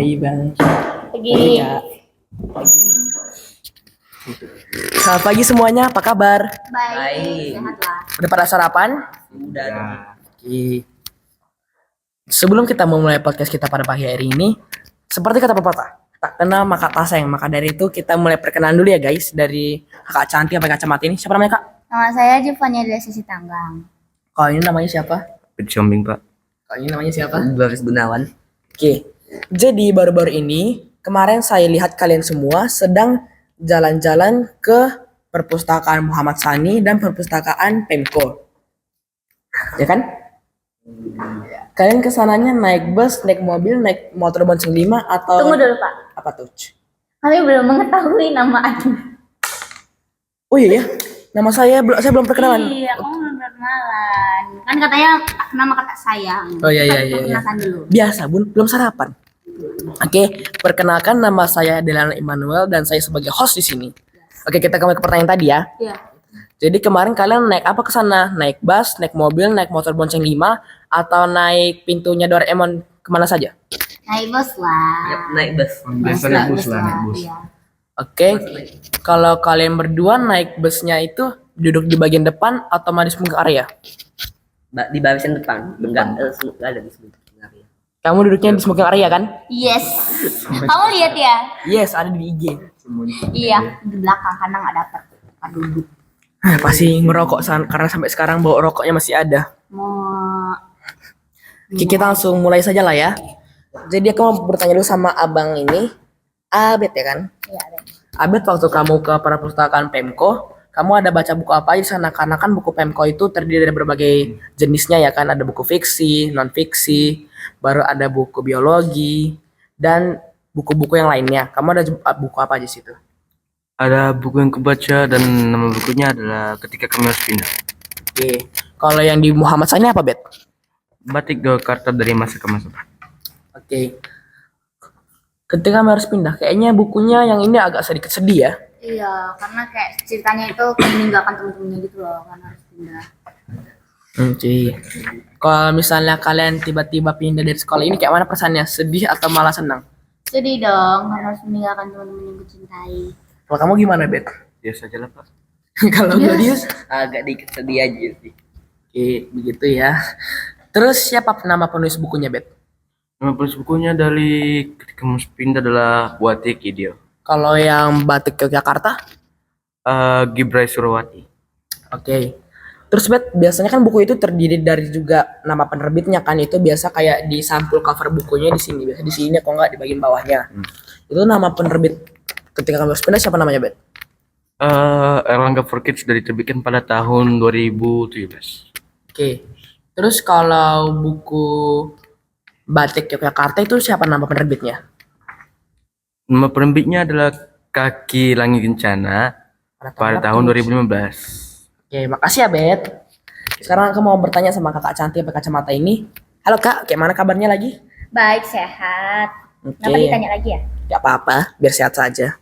Pagi bang. Pagi. Pagi kak. Selamat pagi semuanya, apa kabar? Baik. Sehat lah. Udah pada sarapan? Udah. Oke. Sebelum kita memulai podcast kita pada pagi hari ini, seperti kata pepatah, tak kenal maka tak sayang. Maka dari itu kita mulai perkenalan dulu ya guys, dari kakak cantik sampai kacamata ini. Siapa namanya kak? Nama saya Jovania dari Sisi Tanggang. Kalau ini namanya siapa? Sombing pak. Kalau ini namanya siapa? Baris Gunawan. Oke, jadi baru-baru ini kemarin saya lihat kalian semua sedang jalan-jalan ke perpustakaan Muhammad Sani dan perpustakaan Pemko, ya kan? Kalian kesananya naik bus, naik mobil, naik motor bonceng 5 atau Tunggu dulu Pak. apa tuh? Kami belum mengetahui nama Anda. Oh iya ya, nama saya belum perkenalan. Iya, kamu belum perkenalan. Kan katanya nama kata sayang. Oh iya. Perkenalkan dulu. Biasa bun, belum sarapan. Oke, perkenalkan nama saya Delana Immanuel dan saya sebagai host di sini. Oke, kita kembali ke pertanyaan tadi ya. Iya. Jadi kemarin kalian naik apa ke sana? Naik bus, naik mobil, naik motor bonceng 5 atau naik pintunya Doraemon kemana saja? Naik bus lah. Yap, naik bus. Naik bus lah. Iya. Oke, kalau kalian berdua naik busnya itu duduk di bagian depan atau di smoking area? Di barisan depan. Enggak ada di sebelah area. Kamu duduknya di smoking area kan? Yes. Kamu lihat ya? Yes, ada di IG. Iya, di belakang karena nggak dapat duduk. Pasti ngerokok karena sampai sekarang bau rokoknya masih ada. Mau Oke, kita langsung mulai saja lah ya. Jadi aku mau bertanya dulu sama abang ini, Abed ya kan? Iya, ada. Abed, waktu kamu ke perpustakaan Pemko, kamu ada baca buku apa aja di sana? Karena kan buku Pemko itu terdiri dari berbagai jenisnya ya kan? Ada buku fiksi, non fiksi, baru ada buku biologi, dan buku-buku yang lainnya. Kamu ada buku apa aja situ? Ada buku yang kubaca dan nama bukunya adalah Ketika Kami Harus Pindah. Oke, kalau yang di Muhammad Sani apa, Bet? Batik Jakarta dari masa ke masa. Oke. Ketika kami harus pindah, kayaknya bukunya yang ini agak sedikit sedih ya. Iya, karena kayak ceritanya itu meninggalkan teman-temannya gitu loh, karena harus pindah. Oke. Kalau misalnya kalian tiba-tiba pindah dari sekolah ini, kayak mana perasaannya? Sedih atau malah senang? Sedih dong, karena harus meninggalkan teman-teman yang kucintai. Kalau kamu gimana, Bet? Biasa aja lah pak. Kalau Gladius? Agak dikit sedih aja sih. Oke, begitu ya. Terus siapa nama penulis bukunya, Bet? Nama penulis bukunya dari Ketika Kami Harus Pindah adalah Wati Kidio. Kalau yang Batik Yogyakarta? Gibrai Surawati. Oke. Terus, Bet, biasanya kan buku itu terdiri dari juga nama penerbitnya kan, itu biasa kayak di sampul cover bukunya di sini, biasa di sini kok nggak di bagian bawahnya. Itu nama penerbit Ketika Kami Harus Pindah siapa namanya, Bet? Erlangga for Kids dari diterbitkan pada tahun 2017. Oke. Terus kalau buku Batik Yogyakarta itu siapa nama penerbitnya? Nama penerbitnya adalah Kaki Langit Kencana pada tahun 2015. Oke, makasih ya, Bet. Sekarang aku mau bertanya sama kakak cantik pakai kacamata ini. Halo kak, kayak mana kabarnya lagi? Baik, sehat. Oke. Kenapa ditanya lagi ya? Gak apa-apa, biar sehat saja.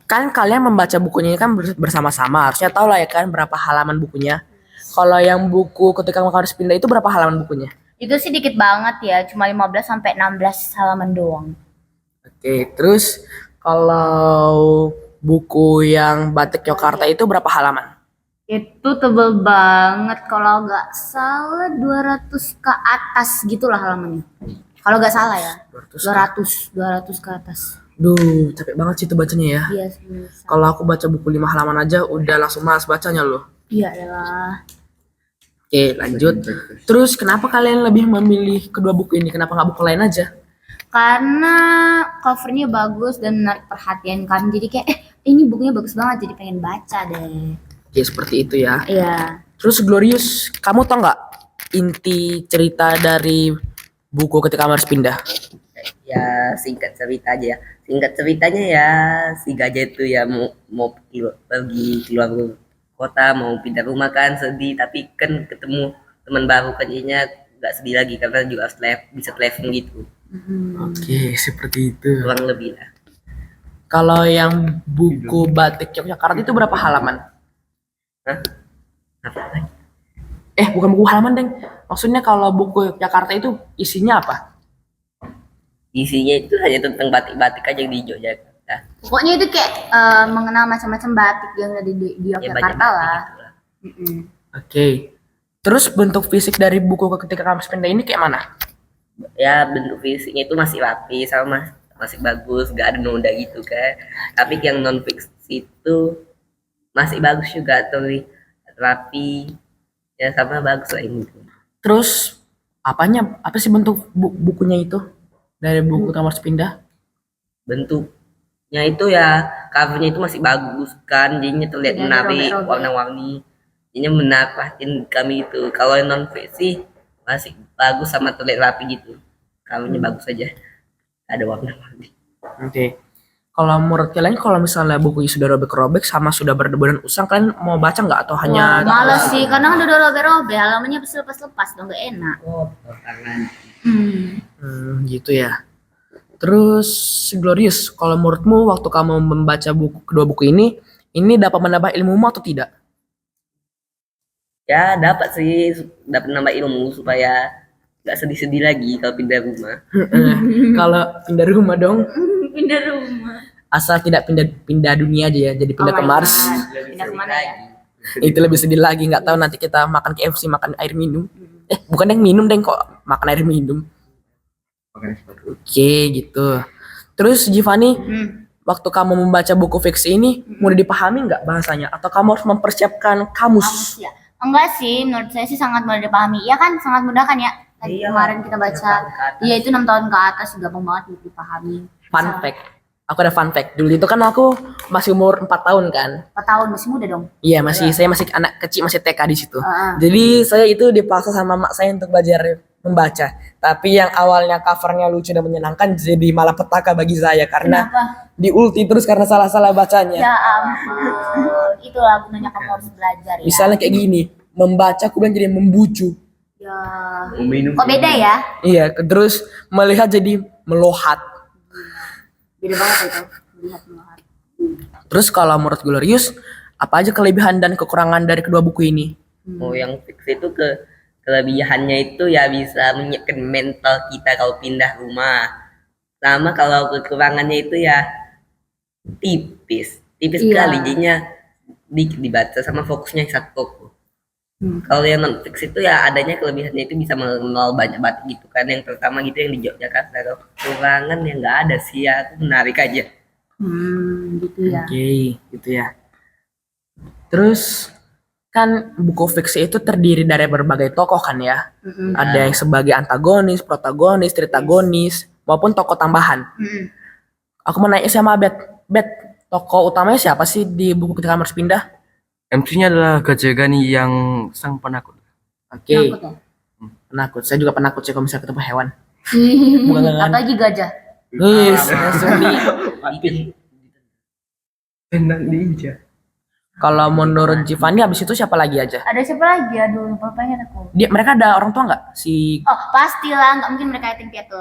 Kan kalian membaca bukunya ini kan bersama-sama, harusnya tahu lah ya kan berapa halaman bukunya. Kalau yang buku Ketika Kamu Harus Pindah itu berapa halaman bukunya? Itu sih dikit banget ya, cuma 15 sampai 16 halaman doang. Oke, terus kalau buku yang Batik Yogyakarta itu berapa halaman? Itu tebel banget, kalau nggak salah 200 ke atas gitulah halamannya. Kalau nggak salah ya, 200 ke atas. Duh, capek banget sih itu bacanya ya. Iya sih. Kalau aku baca buku 5 halaman aja udah langsung malas bacanya loh. Iya adalah. Oke, lanjut. Terus kenapa kalian lebih memilih kedua buku ini? Kenapa nggak buku lain aja? Karena covernya bagus dan menarik perhatian kami. Jadi kayak, ini bukunya bagus banget, jadi pengen baca deh. Oke, seperti itu ya. Iya. Terus Glorious, kamu tau nggak inti cerita dari buku Ketika Kamu Harus Pindah? Ya singkat cerita aja ya. Singkat ceritanya ya si gajah itu ya mau pergi keluar kota, mau pindah rumah kan, sedih, tapi kan ketemu teman baru kan jadinya nggak sedih lagi karena juga harus bisa traveling gitu. Oke, seperti itu. Kurang lebih lah. Kalau yang buku Batik Yogyakarta itu berapa halaman? Hah? Apa lagi? Bukan buku halaman, Deng. Maksudnya kalau buku Yogyakarta itu isinya apa? Isinya itu hanya tentang batik-batik aja di Yogyakarta. Pokoknya itu kayak mengenal macam-macam batik yang ada di Ya banyak Yogyakarta batik lah. gitu lah. Mm-mm. Oke. Terus bentuk fisik dari buku ketika kamu pindah ini kayak mana? Ya bentuk fisiknya itu masih rapi sama masih bagus, gak ada noda gitu kan. Tapi yang non fix itu masih bagus juga tuh, rapi ya sama bagus lah ini. Terus apa sih bentuk bukunya itu dari buku kamu harus pindah? Bentuknya itu ya covernya itu masih bagus kan, jadinya terlihat Tidak ada menarik, robek-robek. warna-warni, jadinya menarik kami itu. Kalau yang non fix sih masih bagus sama terlihat rapi gitu, covernya bagus aja, ada warna-warni. Oke. Kalau menurut kalian kalau misalnya bukunya sudah robek-robek sama sudah berdebu dan usang, kalian mau baca nggak atau Wah, hanya males sih, karena udah robek-robek, halamannya pasti lepas-lepas dong, gak enak. Oh, tangan. gitu ya. Terus Glorious, kalau menurutmu waktu kamu membaca kedua buku ini dapat menambah ilmumu atau tidak? Ya dapat sih, dapat nambah ilmu supaya nggak sedih-sedih lagi kalau pindah rumah. Kalau pindah rumah dong, Pindah rumah. asal tidak pindah dunia aja ya, jadi pindah Oh ke my Mars. God. Pindah kemana ya? Itu lebih sedih lagi, nggak tahu nanti kita makan KFC, makan air minum. Bukan yang minum deh kok, makan air minum. Oke, gitu. Terus Giovanni, waktu kamu membaca buku fiksi ini, mudah dipahami nggak bahasanya? Atau kamu harus mempersiapkan kamus? Ya. Enggak sih, menurut saya sih sangat mudah dipahami. Iya kan, sangat mudah kan ya? Tadi Iya. kemarin kita baca, 6 tahun ke atas. iya itu 6 tahun ke atas, gampang banget untuk dipahami. Fun fact. Aku ada fun fact. Dulu itu kan aku masih umur 4 tahun kan. 4 tahun, masih muda dong. Iya, saya masih anak kecil, masih TK di situ. Heeh. Jadi saya itu dipaksa sama mak saya untuk belajar membaca. Tapi yang awalnya covernya lucu dan menyenangkan jadi malah petaka bagi saya karena Kenapa? diulti terus karena salah-salah bacanya. Ya ampun, itulah gunanya kamu harus belajar ya. Misalnya kayak gini, membaca aku bilang jadi membucu. Ya. Mau minum. Kok beda ya? Iya, terus melihat jadi melohat. Beda banget itu. Lihat melihat. Terus kalau menurut Glorious, apa aja kelebihan dan kekurangan dari kedua buku ini? Mau yang fix itu kelebihannya itu ya bisa menyiapkan mental kita kalau pindah rumah. Sama kalau kekurangannya itu ya tipis Iya. sekali, jadinya dikit dibaca sama fokusnya satu toko. Kalau yang non fix itu ya adanya kelebihannya itu bisa mengenal banyak batik gitu kan. Yang pertama gitu yang di Yogyakarta. Kalau kekurangan yang nggak ada sih ya, aku menarik aja. Gitu ya. Oke, gitu ya. Terus kan buku fiksi itu terdiri dari berbagai tokoh kan ya. Ada yang sebagai antagonis, protagonis, tritagonis, maupun tokoh tambahan. Aku mau nanya sama Bet, tokoh utamanya siapa sih di buku Ketika Kamu Harus Pindah? MC-nya adalah Gajah Gani yang sang penakut. Oke, Takut ya? penakut. Saya juga penakut sih kalau misalnya ketemu hewan. Bukan. Apalagi gajah. Wih, langsung Tenang ninja. Kalau menurut Giovanni habis itu siapa lagi aja? Ada siapa lagi? Aduh, lupa pengen aku. Mereka ada orang tua nggak? Si Oh, pastilah, nggak mungkin mereka yatim piatu.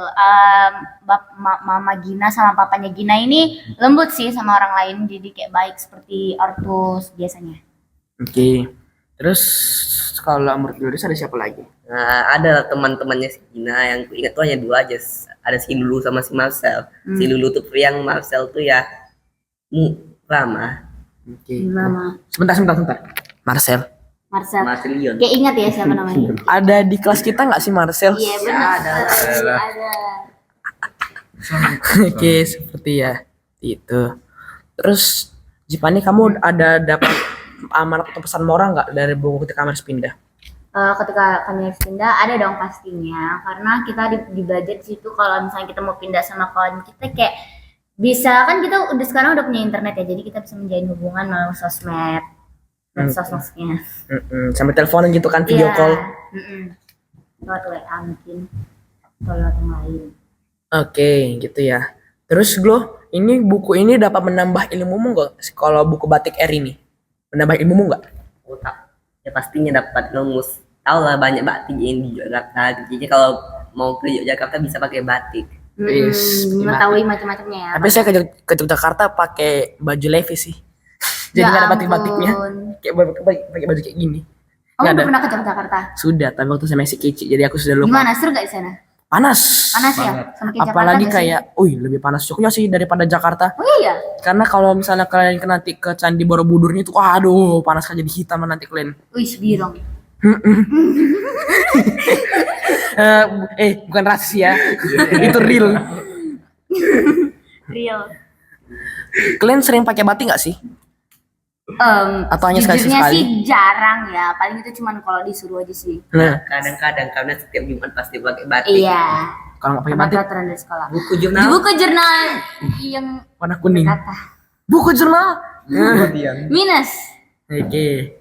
Mama Gina sama papanya Gina ini lembut sih sama orang lain, jadi kayak baik seperti ortus biasanya. Oke. Terus kalau menurut Glorious ada siapa lagi? Nah, ada teman-temannya si Gina yang ku ingat tuh hanya dua aja. Ada si Lulu sama si Marcel. Si Lulu tuh yang Marcel tuh ya ramah. Oke. Mama Sebentar. Marcel. Marcel. Marcelion. Kayak ingat ya siapa namanya? Ada di kelas kita nggak sih Marcel? Iya benar. Ada. Oke, seperti ya. Itu. Terus Giovanni, kamu ada dapat amanat atau pesan moral nggak dari buku Ketika Kamu Harus Pindah? Ketika kami harus pindah ada dong pastinya, karena kita di belajar di situ kalau misalnya kita mau pindah sama kawan kita kayak bisa kan, kita udah sekarang udah punya internet ya, jadi kita bisa menjalin hubungan melalui sosmed dan sosmednya. Sampai teleponan gitu kan, video Iya. call. Lewat WA mungkin atau lewat yang lain. Oke, gitu ya. Terus Glo, ini buku ini dapat menambah ilmumu nggak? Kalau buku Batik R ini menambah ilmumu nggak? Otak. Ya pastinya dapat ilmu. Tahu lah banyak batik yang di Yogyakarta. Jadi kalau mau ke Yogyakarta bisa pakai batik. Yes, Mengetahui macam-macamnya ya. Tapi saya ke Jakarta pakai baju Levi's sih. Jadi nggak ada batik-batiknya. Kayak pakai baju kayak gini. Kamu Nggak udah ada. pernah ke Jakarta? Sudah, tapi waktu saya masih kecil, jadi aku sudah lupa. Gimana, seru gak di sana? Panas. Panas ya? Sama kayak Jakarta Apalagi nggak sih? kayak, lebih panas Jogja sih daripada Jakarta. Oh iya. Karena kalau misalnya kalian nanti ke Candi Borobudurnya itu, aduh, panas kan jadi hitam nanti kalian. Wih, birong. Bukan rasis ya, itu real. Real. Kalian sering pakai batik nggak sih? Atau hanya Jujurnya sekali-sekali? sih jarang ya. Paling itu cuman kalau disuruh aja sih. Nah, Kadang-kadang karena setiap Jumat pasti pakai batik. Iya. kalau nggak pakai Karena batik, peraturan dari sekolah. Buku Di jurnal. buku jurnal yang warna kuning. kata Buku jurnal. minus. Oke.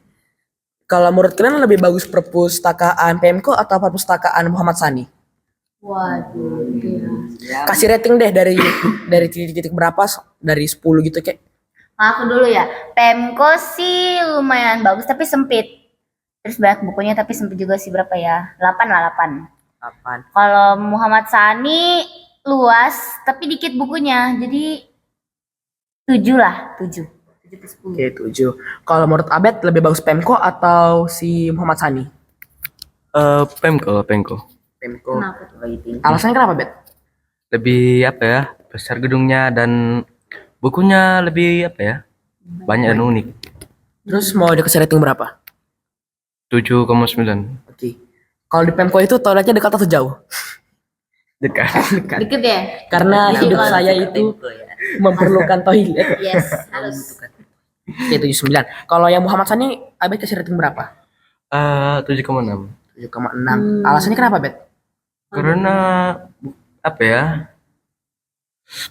Kalau menurut kalian lebih bagus perpustakaan Pemko atau perpustakaan Muhammad Sani? Waduh, iya. Kasih rating deh dari titik-titik berapa, dari 10 gitu kayak. Aku dulu ya. Pemko sih lumayan bagus tapi sempit. Terus banyak bukunya tapi sempit juga sih, berapa ya? 8 lah, 8. 8. Kalau Muhammad Sani luas tapi dikit bukunya. Jadi 7 lah, 7. 7 per 10. Oke, 7. Kalau menurut Abed lebih bagus Pemko atau si Muhammad Sani? Pemko. Pemko. Kenapa tuh? Alasannya kenapa, Bet? Lebih apa ya? Besar gedungnya dan bukunya lebih apa ya? Banyak dan unik. Terus mau dikasih rating berapa? 7,9. Oke. Kalau di Pemko itu toiletnya dekat atau jauh? Dekat. Dikit ya? Karena Iya, hidup kalau saya Tempo itu ya. memerlukan toilet. Yes, harus. Oke, 79. Kalau yang Muhammad Sani, Abed kasih rating berapa? 7,6. 7,6. Alasannya kenapa, Bet? Karena apa ya?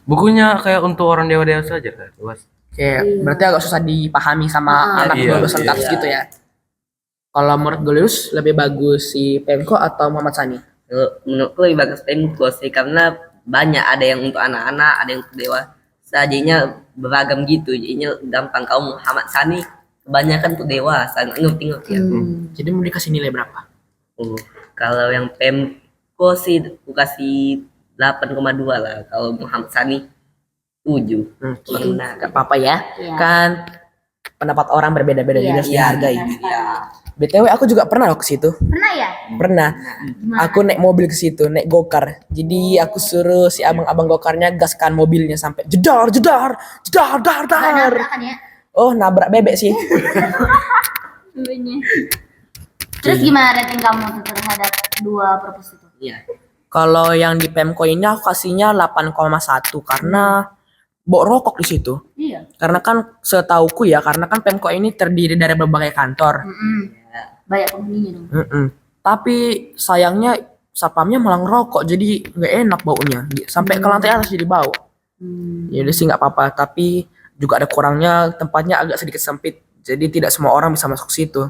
Bukunya kayak untuk orang dewasa aja kan, luas. Oke, berarti agak susah dipahami sama anak Iya, 12 ke atas iya. gitu ya. Kalau menurut Golius lebih bagus si Pemko atau Muhammad Sani? Menurutku lebih bagus Pemko sih karena banyak, ada yang untuk anak-anak, ada yang untuk dewasa, jadinya beragam gitu, jadinya gampang. Kamu Muhammad Sani kebanyakan untuk dewasa, nggak ngerti-ngerti ya. Jadi mau dikasih nilai berapa? Kalau yang Pemko sih aku kasih 8,2 lah. Kalau Muhammad Sani 7. Oke, Benar. gak apa-apa ya. Iya. Kan pendapat orang berbeda-beda, jadi harus dihargai. Iya. BTW aku juga pernah loh ke situ. Pernah ya? Pernah. Gimana? Aku naik mobil ke situ, naik gokar. Jadi aku suruh si abang-abang gokarnya gaskan mobilnya sampai jedar, jedar, jedar, dar, Gak dar. nabrakan ya? Oh, nabrak bebek sih. Sebenarnya. Terus gimana rating kamu tuh terhadap dua perpus itu? Iya. Kalau yang di Pemko ini aku kasihnya 8,1 karena bawa rokok di situ. Iya. Karena kan setauku ya, karena kan Pemko ini terdiri dari berbagai kantor. Banyak penghuninya dong. Tapi sayangnya satpamnya malah ngerokok, jadi nggak enak baunya. Sampai ke lantai atas jadi bau. Ya udah sih nggak apa-apa, tapi juga ada kurangnya, tempatnya agak sedikit sempit. Jadi tidak semua orang bisa masuk situ.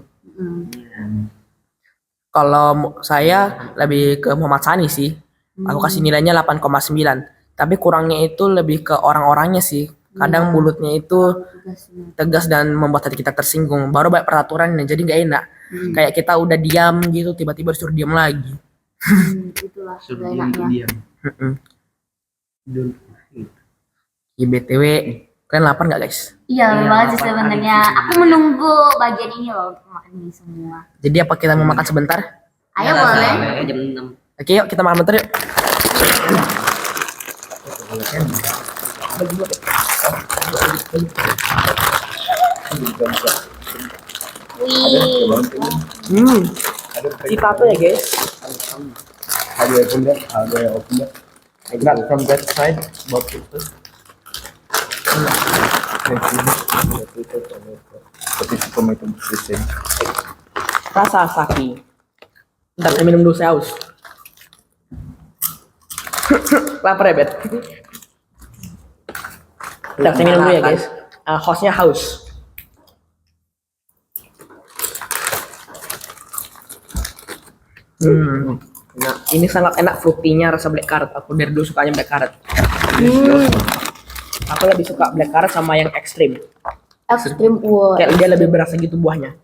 Kalau saya lebih ke Muhammad Sani sih. Aku kasih nilainya 8,9. Tapi kurangnya itu lebih ke orang-orangnya sih. Kadang mulutnya itu tegas dan membuat hati kita tersinggung. Baru banyak peraturannya, jadi nggak enak. Kayak kita udah diam gitu, tiba-tiba disuruh diam lagi. Itulah gak enaknya. Ya, BTW, kalian lapar nggak guys? Iya, Iya, banget sih lapar sebenarnya. kali sih. Aku menunggu bagian ini loh untuk makan ini semua. Jadi apa kita mau makan sebentar? Ayo boleh. Sampai jam 6. Oke, yuk kita makan bentar yuk. Wih. Kita tuh ya guys. How do I open that? How do I open that? Not from that side, but But it's tomato the same. Rasa saki. Bentar saya minum dulu, saya haus. Lapar ya, Bet? Bentar saya minum dulu ya guys. Hostnya haus. Nah, ini sangat enak fruitynya, rasa black currant. Aku dari dulu sukanya black currant. Aku lebih suka black currant sama yang ekstrim. Ekstrim wow. Kayak dia lebih berasa gitu buahnya.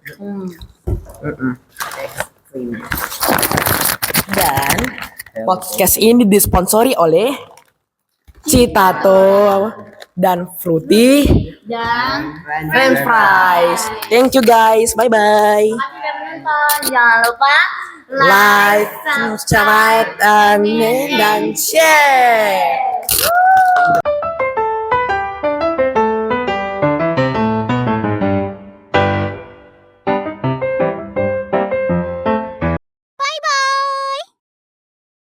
Dan podcast ini disponsori oleh Citato dan Fruity Dan French fries. Thank you guys. Bye bye. makasih udah menonton. Jangan lupa like, subscribe, dan share.